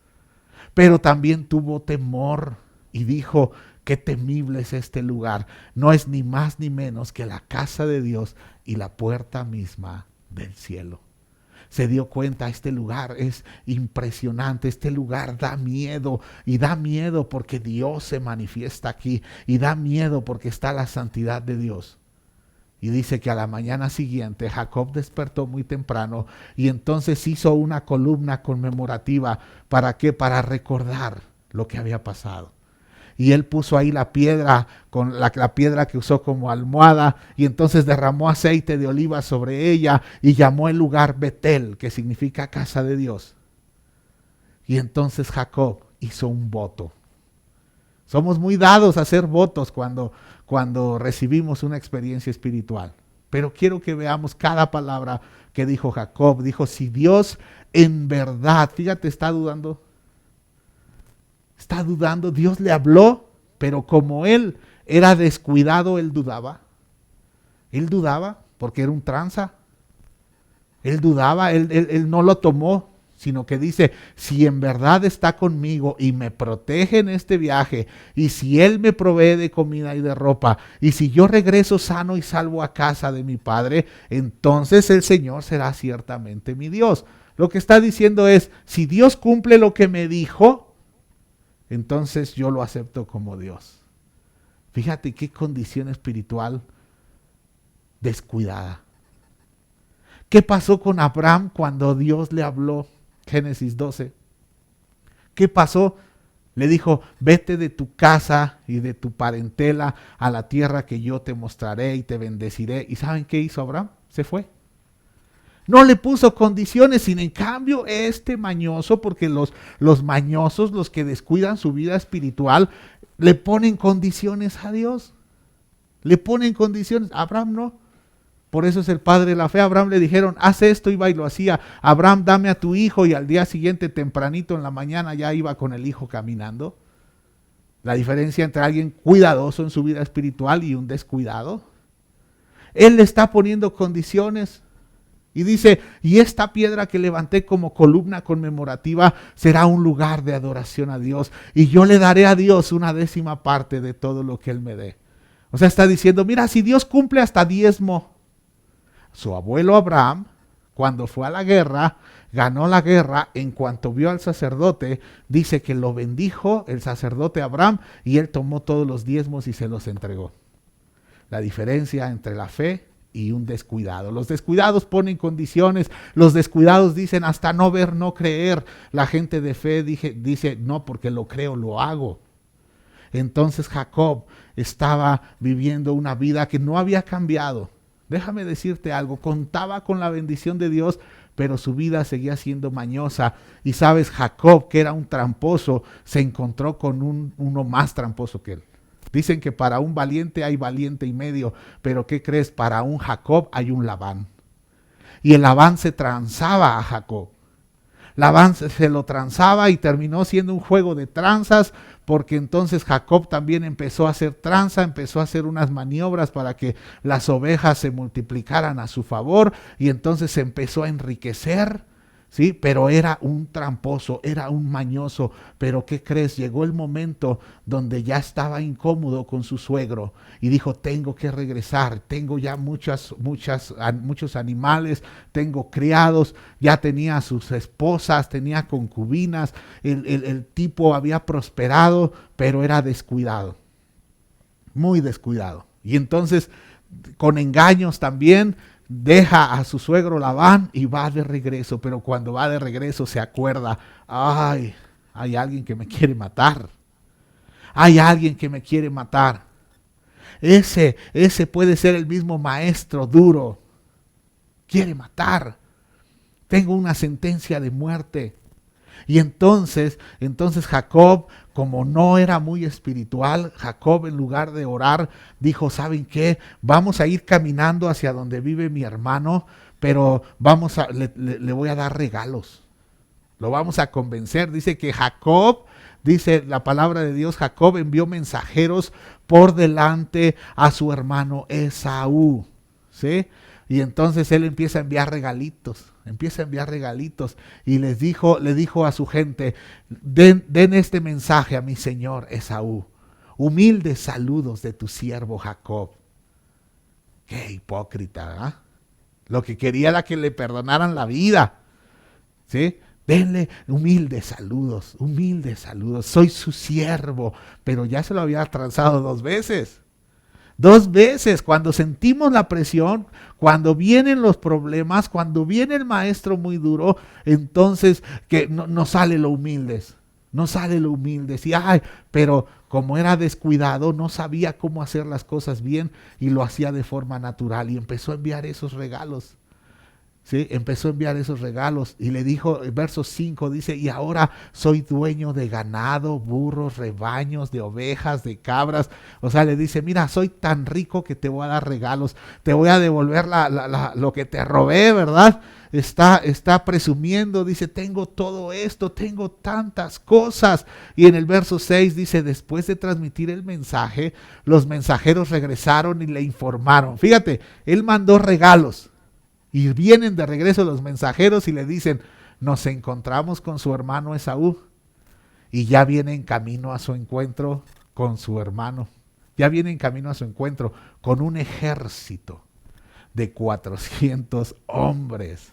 Pero también tuvo temor y dijo, qué temible es este lugar. No es ni más ni menos que la casa de Dios y la puerta misma del cielo. Se dio cuenta, este lugar es impresionante, este lugar da miedo, y da miedo porque Dios se manifiesta aquí, y da miedo porque está la santidad de Dios. Y dice que a la mañana siguiente Jacob despertó muy temprano y entonces hizo una columna conmemorativa. ¿Para qué? Para recordar lo que había pasado. Y él puso ahí la piedra, con la piedra que usó como almohada, y entonces derramó aceite de oliva sobre ella y llamó el lugar Betel, que significa casa de Dios. Y entonces Jacob hizo un voto. Somos muy dados a hacer votos cuando recibimos una experiencia espiritual. Pero quiero que veamos cada palabra que dijo Jacob. Dijo, si Dios en verdad, fíjate, está dudando, Dios le habló, pero como él era descuidado, él dudaba porque era un tranza, él dudaba, él no lo tomó, sino que dice, si en verdad está conmigo y me protege en este viaje, y si él me provee de comida y de ropa, y si yo regreso sano y salvo a casa de mi padre, entonces el Señor será ciertamente mi Dios. Lo que está diciendo es, si Dios cumple lo que me dijo, entonces yo lo acepto como Dios. Fíjate qué condición espiritual descuidada. ¿Qué pasó con Abraham cuando Dios le habló? Génesis 12. ¿Qué pasó? Le dijo, vete de tu casa y de tu parentela a la tierra que yo te mostraré y te bendeciré. ¿Y saben qué hizo Abraham? Se fue. No le puso condiciones, sin en cambio este mañoso, porque los mañosos, los que descuidan su vida espiritual, le ponen condiciones a Dios. Le ponen condiciones. Abraham no. Por eso es el padre de la fe. A Abraham le dijeron, haz esto, iba y lo hacía. Abraham, dame a tu hijo, y al día siguiente, tempranito en la mañana, ya iba con el hijo caminando. La diferencia entre alguien cuidadoso en su vida espiritual y un descuidado. Él le está poniendo condiciones. Y dice, y esta piedra que levanté como columna conmemorativa será un lugar de adoración a Dios. Y yo le daré a Dios 1/10 de todo lo que Él me dé. O sea, está diciendo, mira, si Dios cumple hasta 10. Su abuelo Abraham, cuando fue a la guerra, ganó la guerra, en cuanto vio al sacerdote, dice que lo bendijo el sacerdote Abraham y él tomó todos los 10 y se los entregó. La diferencia entre la fe y un descuidado. Los descuidados ponen condiciones, los descuidados dicen hasta no ver, no creer. La gente de fe dice no, porque lo creo, lo hago. Entonces Jacob estaba viviendo una vida que no había cambiado. Déjame decirte algo, contaba con la bendición de Dios, pero su vida seguía siendo mañosa. Y sabes, Jacob, que era un tramposo, se encontró con uno más tramposo que él. Dicen que para un valiente hay valiente y medio, pero ¿qué crees? Para un Jacob hay un Labán. Y el Labán se transaba a Jacob. Labán se lo transaba y terminó siendo un juego de tranzas, porque entonces Jacob también empezó a hacer tranza, empezó a hacer unas maniobras para que las ovejas se multiplicaran a su favor, y entonces se empezó a enriquecer. Sí, pero era un tramposo, era un mañoso. Pero ¿qué crees? Llegó el momento donde ya estaba incómodo con su suegro y dijo, tengo que regresar, tengo ya muchos animales, tengo criados, ya tenía sus esposas, tenía concubinas, el tipo había prosperado, pero era descuidado, muy descuidado. Y entonces, con engaños también, deja a su suegro Labán y va de regreso, pero cuando va de regreso se acuerda, ay, hay alguien que me quiere matar, hay alguien que me quiere matar. Ese puede ser el mismo maestro duro, quiere matar, tengo una sentencia de muerte. Y entonces Jacob, como no era muy espiritual, Jacob en lugar de orar, dijo, ¿saben qué? Vamos a ir caminando hacia donde vive mi hermano, pero le voy a dar regalos. lo vamos a convencer. Dice que Jacob, dice la palabra de Dios, Jacob envió mensajeros por delante a su hermano Esaú, ¿sí? Y entonces él empieza a enviar regalitos, y le dijo a su gente, den este mensaje a mi señor Esaú, humildes saludos de tu siervo Jacob. Qué hipócrita, ¿verdad? Lo que quería era que le perdonaran la vida, ¿sí? Denle humildes saludos, soy su siervo, pero ya se lo había transado 2 veces. 2 veces, cuando sentimos la presión, cuando vienen los problemas, cuando viene el maestro muy duro, entonces que no sale lo humildes. Y pero como era descuidado, no sabía cómo hacer las cosas bien y lo hacía de forma natural y empezó a enviar esos regalos. ¿Sí? Empezó a enviar esos regalos y le dijo, en verso 5 dice, y ahora soy dueño de ganado, burros, rebaños, de ovejas, de cabras. O sea, le dice, mira, soy tan rico que te voy a dar regalos, te voy a devolver lo que te robé, ¿verdad? Está presumiendo, dice, tengo todo esto, tengo tantas cosas. Y en el verso 6 dice, después de transmitir el mensaje, los mensajeros regresaron y le informaron. Fíjate, él mandó regalos. Y vienen de regreso los mensajeros y le dicen, nos encontramos con su hermano Esaú. Y ya viene en camino a su encuentro con su hermano. Ya viene en camino a su encuentro con un ejército de 400 hombres.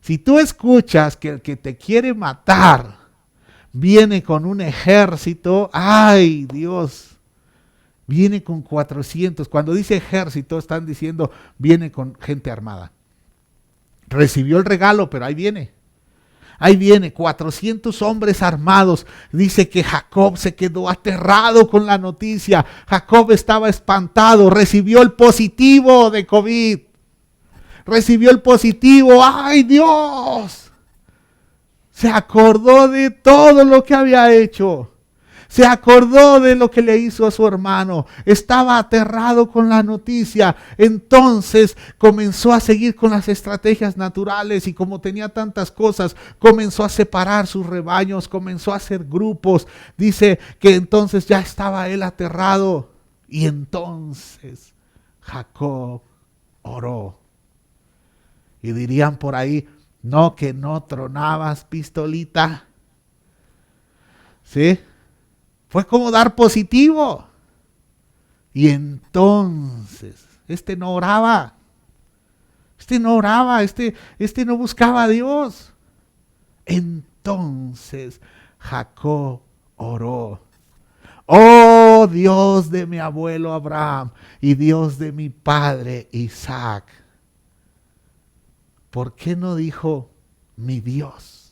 Si tú escuchas que el que te quiere matar viene con un ejército, ¡ay Dios! Viene con 400. Cuando dice ejército, están diciendo, viene con gente armada. Recibió el regalo, pero ahí viene. 400 hombres armados. Dice que Jacob se quedó aterrado con la noticia. Jacob estaba espantado. Recibió el positivo de COVID. ¡Ay, Dios! Se acordó de todo lo que había hecho. Se acordó de lo que le hizo a su hermano. Estaba aterrado con la noticia. Entonces comenzó a seguir con las estrategias naturales y como tenía tantas cosas, comenzó a separar sus rebaños, comenzó a hacer grupos. Dice que entonces ya estaba él aterrado. Y entonces Jacob oró. Y dirían por ahí, no que no tronabas, pistolita. ¿Sí? Fue como dar positivo. Y entonces, este no oraba, este no buscaba a Dios. Entonces Jacob oró. Oh Dios de mi abuelo Abraham y Dios de mi padre Isaac. ¿Por qué no dijo mi Dios?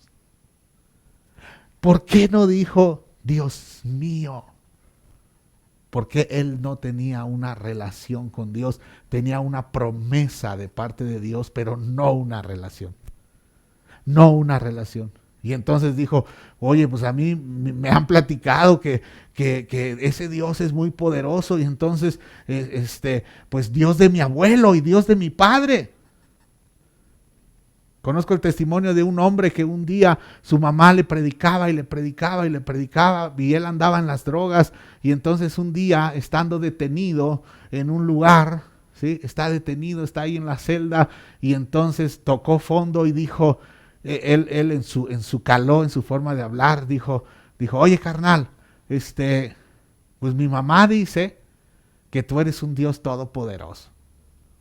¿Por qué no dijo Dios mío? Porque él no tenía una relación con Dios, tenía una promesa de parte de Dios, pero no una relación. Y entonces dijo, oye, pues a mí me han platicado que ese Dios es muy poderoso y entonces, pues Dios de mi abuelo y Dios de mi padre. Conozco el testimonio de un hombre que un día su mamá le predicaba y él andaba en las drogas y entonces un día estando detenido en un lugar, ¿sí? Está ahí en la celda y entonces tocó fondo y dijo, él en su caló, en su forma de hablar, dijo, oye carnal, pues mi mamá dice que tú eres un Dios todopoderoso,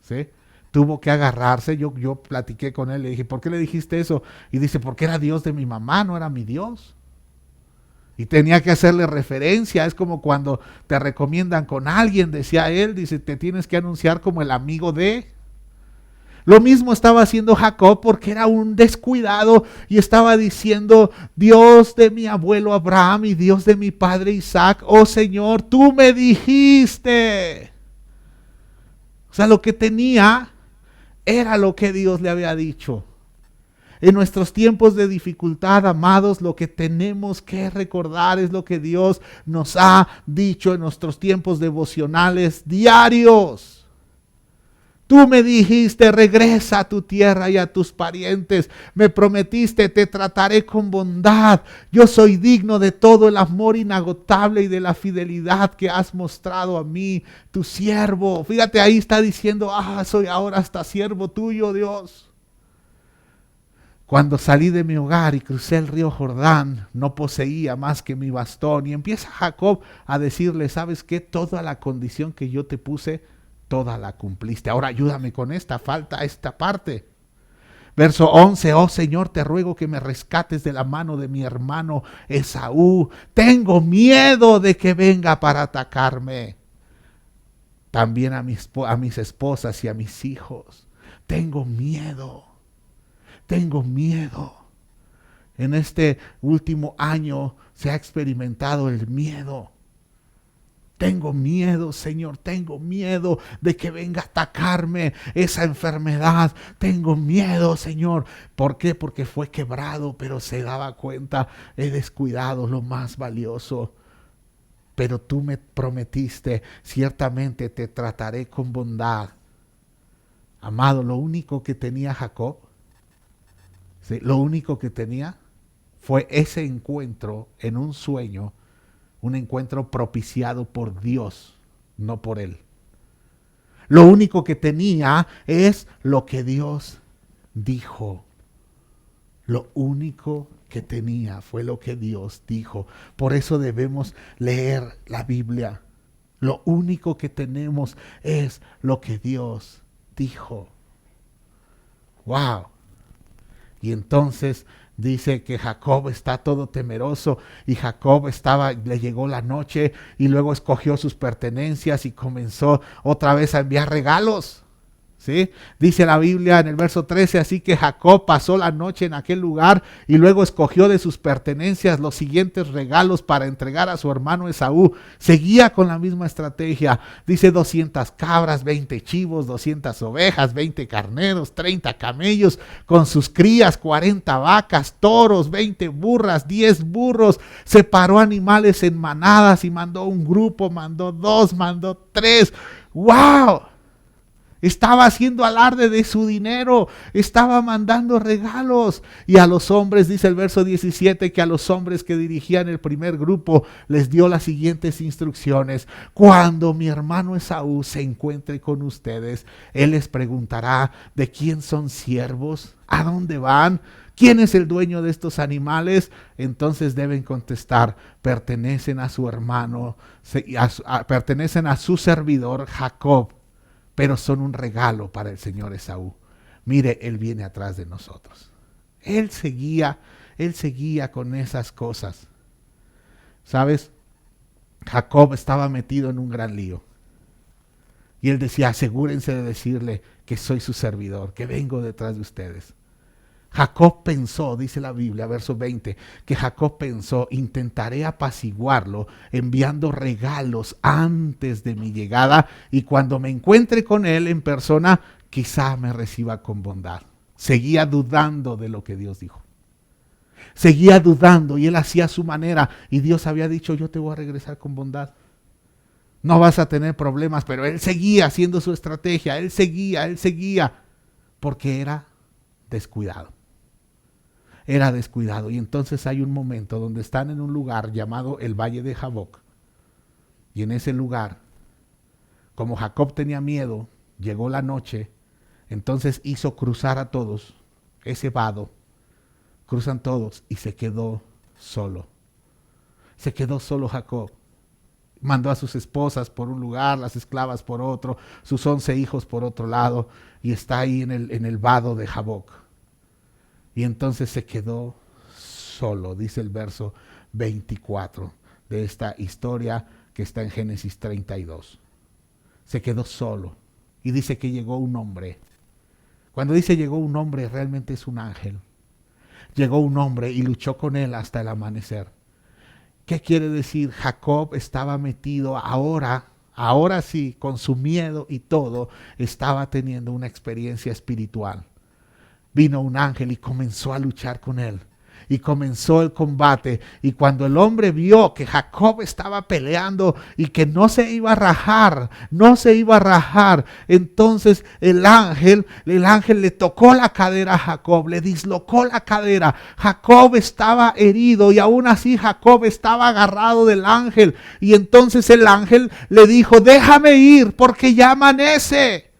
¿sí? Tuvo que agarrarse, yo platiqué con él, le dije, ¿por qué le dijiste eso? Y dice, porque era Dios de mi mamá, no era mi Dios. Y tenía que hacerle referencia, es como cuando te recomiendan con alguien, decía él, dice, te tienes que anunciar como el amigo de. Lo mismo estaba haciendo Jacob porque era un descuidado y estaba diciendo, Dios de mi abuelo Abraham y Dios de mi padre Isaac, oh Señor, tú me dijiste. O sea, lo que tenía era lo que Dios le había dicho. En nuestros tiempos de dificultad, amados, lo que tenemos que recordar es lo que Dios nos ha dicho en nuestros tiempos devocionales diarios. Tú me dijiste, regresa a tu tierra y a tus parientes. Me prometiste, te trataré con bondad. Yo soy digno de todo el amor inagotable y de la fidelidad que has mostrado a mí, tu siervo. Fíjate, ahí está diciendo, soy ahora hasta siervo tuyo, Dios. Cuando salí de mi hogar y crucé el río Jordán, no poseía más que mi bastón. Y empieza Jacob a decirle, ¿sabes qué? Toda la condición que yo te puse, toda la cumpliste. Ahora ayúdame con esta, falta esta parte. Verso 11, oh Señor, te ruego que me rescates de la mano de mi hermano Esaú. Tengo miedo de que venga para atacarme. También a mis esposas y a mis hijos. Tengo miedo. Tengo miedo. En este último año se ha experimentado el miedo. Tengo miedo, Señor, tengo miedo de que venga a atacarme esa enfermedad. Tengo miedo, Señor. ¿Por qué? Porque fue quebrado, pero se daba cuenta, he descuidado lo más valioso. Pero tú me prometiste, ciertamente te trataré con bondad. Amado, lo único que tenía Jacob, ¿sí? Lo único que tenía fue ese encuentro en un sueño, un encuentro propiciado por Dios, no por él. Lo único que tenía es lo que Dios dijo. Lo único que tenía fue lo que Dios dijo. Por eso debemos leer la Biblia. Lo único que tenemos es lo que Dios dijo. ¡Wow! Y entonces dice que Jacob está todo temeroso y Jacob le llegó la noche y luego escogió sus pertenencias y comenzó otra vez a enviar regalos. ¿Sí? Dice la Biblia en el verso 13, así que Jacob pasó la noche en aquel lugar y luego escogió de sus pertenencias los siguientes regalos para entregar a su hermano Esaú. Seguía con la misma estrategia. Dice 200 cabras, 20 chivos, 200 ovejas, 20 carneros, 30 camellos, con sus crías, 40 vacas, toros, 20 burras, 10 burros. Separó animales en manadas y mandó un grupo, mandó 2, mandó 3. ¡Wow! Estaba haciendo alarde de su dinero, estaba mandando regalos. Y a los hombres, dice el verso 17, que a los hombres que dirigían el primer grupo les dio las siguientes instrucciones. Cuando mi hermano Esaú se encuentre con ustedes, él les preguntará de quién son siervos, a dónde van, quién es el dueño de estos animales. Entonces deben contestar, pertenecen a su hermano, pertenecen a su servidor Jacob, pero son un regalo para el señor Esaú. Mire, él viene atrás de nosotros. Él seguía con esas cosas. ¿Sabes? Jacob estaba metido en un gran lío. Y él decía, asegúrense de decirle que soy su servidor, que vengo detrás de ustedes. Jacob pensó, dice la Biblia, verso 20, que Jacob pensó, intentaré apaciguarlo enviando regalos antes de mi llegada y cuando me encuentre con él en persona, quizá me reciba con bondad. Seguía dudando de lo que Dios dijo. Seguía dudando y él hacía su manera y Dios había dicho, yo te voy a regresar con bondad. No vas a tener problemas, pero él seguía haciendo su estrategia, él seguía, porque era descuidado. Era descuidado. Y entonces hay un momento donde están en un lugar llamado el Valle de Jaboc. Y en ese lugar, como Jacob tenía miedo, llegó la noche, entonces hizo cruzar a todos, ese vado, cruzan todos y se quedó solo. Se quedó solo Jacob. Mandó a sus esposas por un lugar, las esclavas por otro, sus 11 hijos por otro lado, y está ahí en el vado de Jaboc. Y entonces se quedó solo, dice el verso 24 de esta historia que está en Génesis 32. Se quedó solo y dice que llegó un hombre. Cuando dice llegó un hombre, realmente es un ángel. Llegó un hombre y luchó con él hasta el amanecer. ¿Qué quiere decir? Jacob estaba metido ahora sí, con su miedo y todo, estaba teniendo una experiencia espiritual. Vino un ángel y comenzó a luchar con él. y comenzó el combate. Y cuando el hombre vio que Jacob estaba peleando y que no se iba a rajar, entonces el ángel le tocó la cadera a Jacob, le dislocó la cadera. Jacob estaba herido y aún así Jacob estaba agarrado del ángel. Y entonces el ángel le dijo: déjame ir porque ya amanece.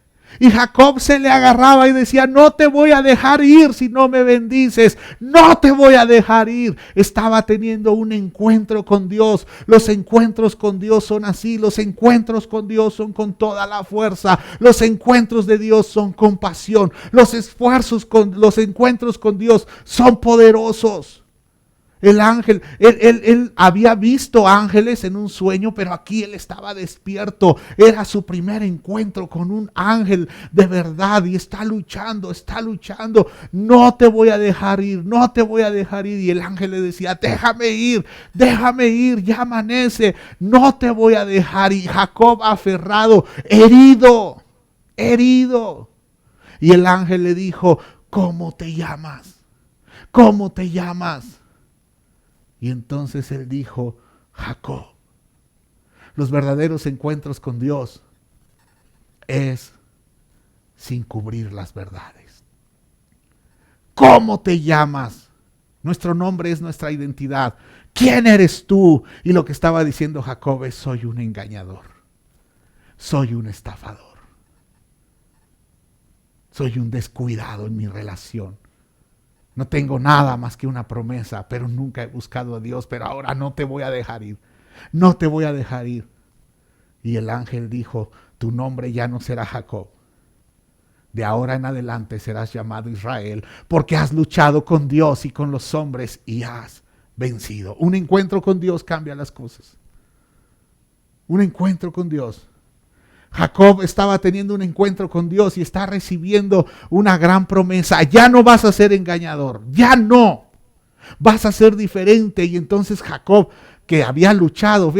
Y Jacob se le agarraba y decía: no te voy a dejar ir si no me bendices, no te voy a dejar ir. Estaba teniendo un encuentro con Dios. Los encuentros con Dios son así, los encuentros con Dios son con toda la fuerza, los encuentros de Dios son con pasión, los encuentros con Dios son poderosos. El ángel, él había visto ángeles en un sueño, pero aquí él estaba despierto. Era su primer encuentro con un ángel de verdad y está luchando. No te voy a dejar ir, no te voy a dejar ir. Y el ángel le decía: déjame ir, ya amanece, no te voy a dejar. Y Jacob aferrado, herido. Y el ángel le dijo: ¿cómo te llamas? ¿Cómo te llamas? Y entonces él dijo: Jacob. Los verdaderos encuentros con Dios es sin cubrir las verdades. ¿Cómo te llamas? Nuestro nombre es nuestra identidad. ¿Quién eres tú? Y lo que estaba diciendo Jacob es: soy un engañador. Soy un estafador. Soy un descuidado en mi relación. No tengo nada más que una promesa, pero nunca he buscado a Dios, pero ahora no te voy a dejar ir. No te voy a dejar ir. Y el ángel dijo: tu nombre ya no será Jacob. De ahora en adelante serás llamado Israel, porque has luchado con Dios y con los hombres y has vencido. Un encuentro con Dios cambia las cosas. Un encuentro con Dios. Jacob estaba teniendo un encuentro con Dios y está recibiendo una gran promesa. Ya no vas a ser engañador, ya no. Vas a ser diferente. Y entonces Jacob, que había luchado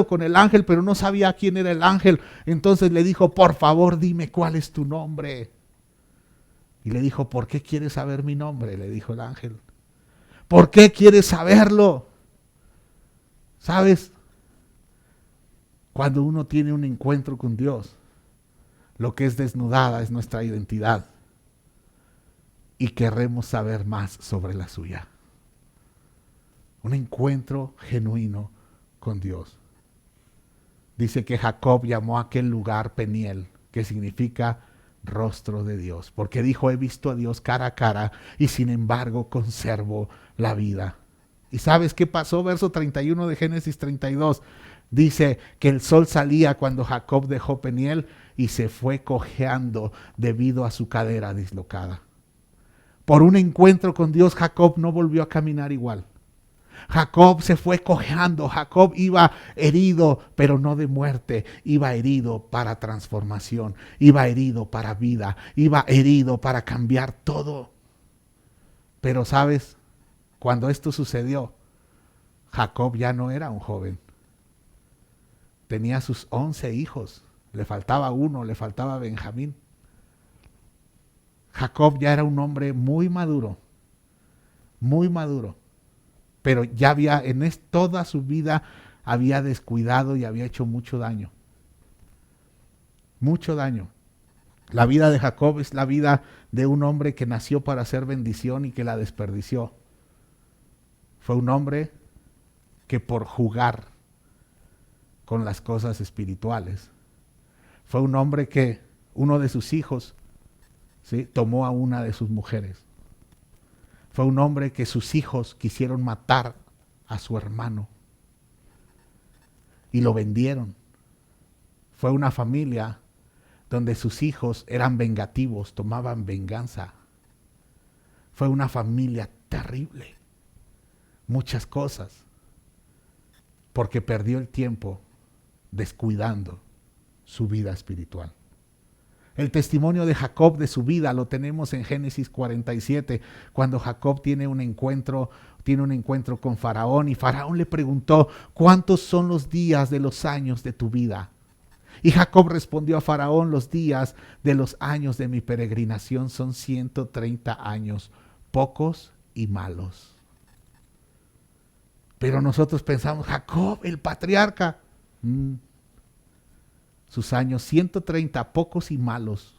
con el ángel, pero no sabía quién era el ángel. Entonces le dijo: por favor, dime cuál es tu nombre. Y le dijo: ¿por qué quieres saber mi nombre? Le dijo el ángel. ¿Por qué quieres saberlo? ¿Sabes? Cuando uno tiene un encuentro con Dios, lo que es desnudada es nuestra identidad. Y queremos saber más sobre la suya. Un encuentro genuino con Dios. Dice que Jacob llamó a aquel lugar Peniel, que significa rostro de Dios. Porque dijo: he visto a Dios cara a cara y sin embargo conservo la vida. ¿Y sabes qué pasó? Verso 31 de Génesis 32. Dice que el sol salía cuando Jacob dejó Peniel y se fue cojeando debido a su cadera dislocada. Por un encuentro con Dios, Jacob no volvió a caminar igual. Jacob se fue cojeando. Jacob iba herido, pero no de muerte. Iba herido para transformación. Iba herido para vida. Iba herido para cambiar todo. Pero ¿sabes? Cuando esto sucedió, Jacob ya no era un joven. Tenía sus 11 hijos. Le faltaba uno, le faltaba Benjamín. Jacob ya era un hombre muy maduro. Pero ya había, toda su vida había descuidado y había hecho mucho daño. Mucho daño. La vida de Jacob es la vida de un hombre que nació para hacer bendición y que la desperdició. Fue un hombre que por jugar con las cosas espirituales, fue un hombre que uno de sus hijos, ¿sí?, tomó a una de sus mujeres. Fue un hombre que sus hijos quisieron matar a su hermano y lo vendieron. Fue una familia donde sus hijos eran vengativos, tomaban venganza. Fue una familia terrible. Muchas cosas. Porque perdió el tiempo descuidando su vida espiritual. El testimonio de Jacob de su vida lo tenemos en Génesis 47, cuando Jacob tiene un encuentro con Faraón y Faraón le preguntó: ¿cuántos son los días de los años de tu vida? Y Jacob respondió a Faraón: los días de los años de mi peregrinación son 130 años, pocos y malos. Pero nosotros pensamos, Jacob, el patriarca. Sus años, 130, pocos y malos.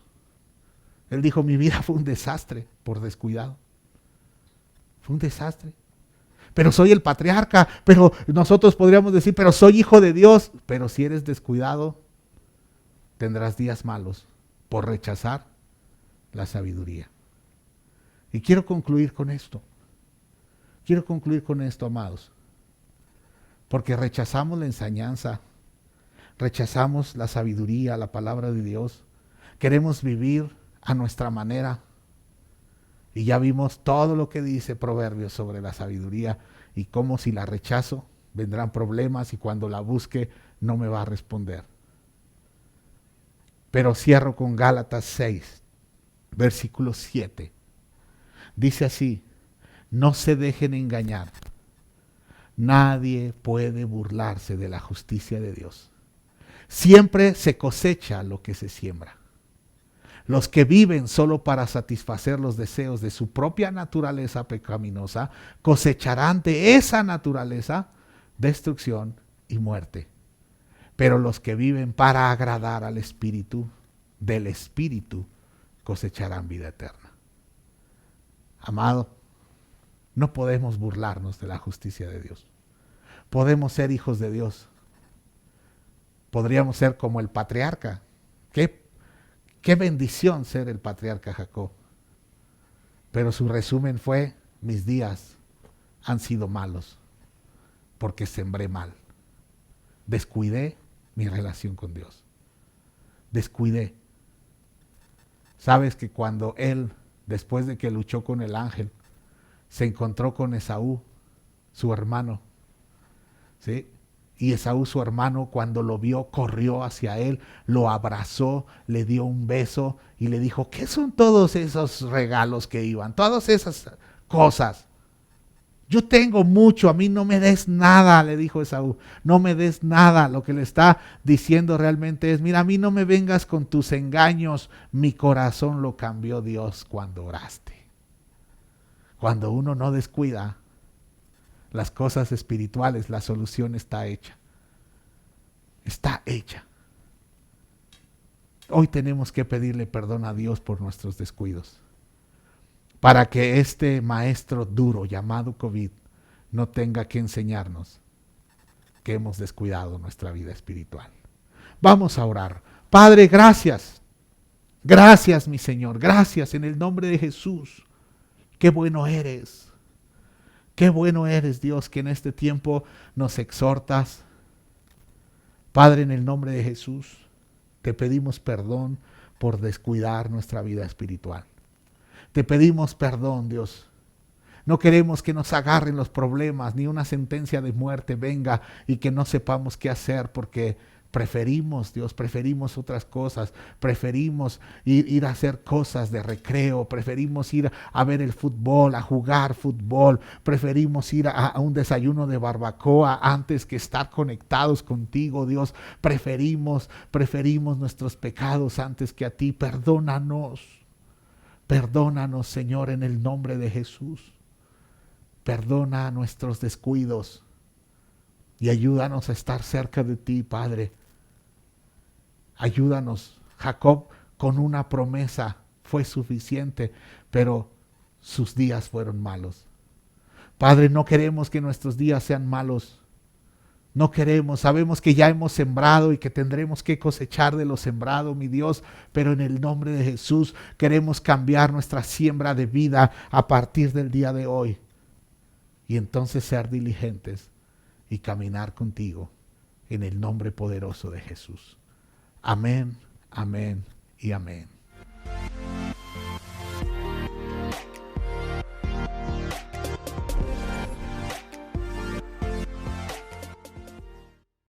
Él dijo, mi vida fue un desastre por descuidado. Fue un desastre. Pero soy el patriarca, pero nosotros podríamos decir, pero soy hijo de Dios. Pero si eres descuidado, tendrás días malos por rechazar la sabiduría. Y quiero concluir con esto. Quiero concluir con esto, amados. Porque rechazamos la enseñanza, rechazamos la sabiduría, la palabra de Dios. Queremos vivir a nuestra manera. Y ya vimos todo lo que dice Proverbios sobre la sabiduría y cómo si la rechazo vendrán problemas y cuando la busque no me va a responder. Pero cierro con Gálatas 6, versículo 7. Dice así, no se dejen engañar. Nadie puede burlarse de la justicia de Dios. Siempre se cosecha lo que se siembra. Los que viven solo para satisfacer los deseos de su propia naturaleza pecaminosa cosecharán de esa naturaleza destrucción y muerte. Pero los que viven para agradar al Espíritu, del Espíritu, cosecharán vida eterna. Amado, no podemos burlarnos de la justicia de Dios. Podemos ser hijos de Dios. Podríamos ser como el patriarca. Qué bendición ser el patriarca Jacob. Pero su resumen fue, mis días han sido malos porque sembré mal. Descuidé mi relación con Dios. Descuidé. Sabes que cuando él, después de que luchó con el ángel, se encontró con Esaú, su hermano, ¿sí? Y Esaú, su hermano, cuando lo vio, corrió hacia él, lo abrazó, le dio un beso y le dijo, ¿qué son todos esos regalos que iban? Todas esas cosas. Yo tengo mucho, a mí no me des nada, le dijo Esaú. No me des nada. Lo que le está diciendo realmente es, mira, a mí no me vengas con tus engaños. Mi corazón lo cambió Dios cuando oraste. Cuando uno no descuida las cosas espirituales, la solución está hecha. Está hecha. Hoy tenemos que pedirle perdón a Dios por nuestros descuidos, para que este maestro duro llamado COVID no tenga que enseñarnos que hemos descuidado nuestra vida espiritual. Vamos a orar. Padre, gracias. Gracias, mi Señor. Gracias en el nombre de Jesús. Qué bueno eres. Qué bueno eres, Dios, que en este tiempo nos exhortas. Padre, en el nombre de Jesús, te pedimos perdón por descuidar nuestra vida espiritual. Te pedimos perdón, Dios. No queremos que nos agarren los problemas, ni una sentencia de muerte venga y que no sepamos qué hacer, porque preferimos, Dios, preferimos otras cosas, preferimos ir a hacer cosas de recreo, preferimos ir a ver el fútbol, a jugar fútbol, preferimos ir a un desayuno de barbacoa antes que estar conectados contigo, Dios, preferimos nuestros pecados antes que a ti. Perdónanos, Señor, en el nombre de Jesús. Perdona nuestros descuidos y ayúdanos a estar cerca de ti, Padre. Ayúdanos. Jacob con una promesa fue suficiente, pero sus días fueron malos. Padre, no queremos que nuestros días sean malos. No queremos, sabemos que ya hemos sembrado y que tendremos que cosechar de lo sembrado, mi Dios, pero en el nombre de Jesús queremos cambiar nuestra siembra de vida a partir del día de hoy. Y entonces ser diligentes y caminar contigo en el nombre poderoso de Jesús. Amén, amén y amén.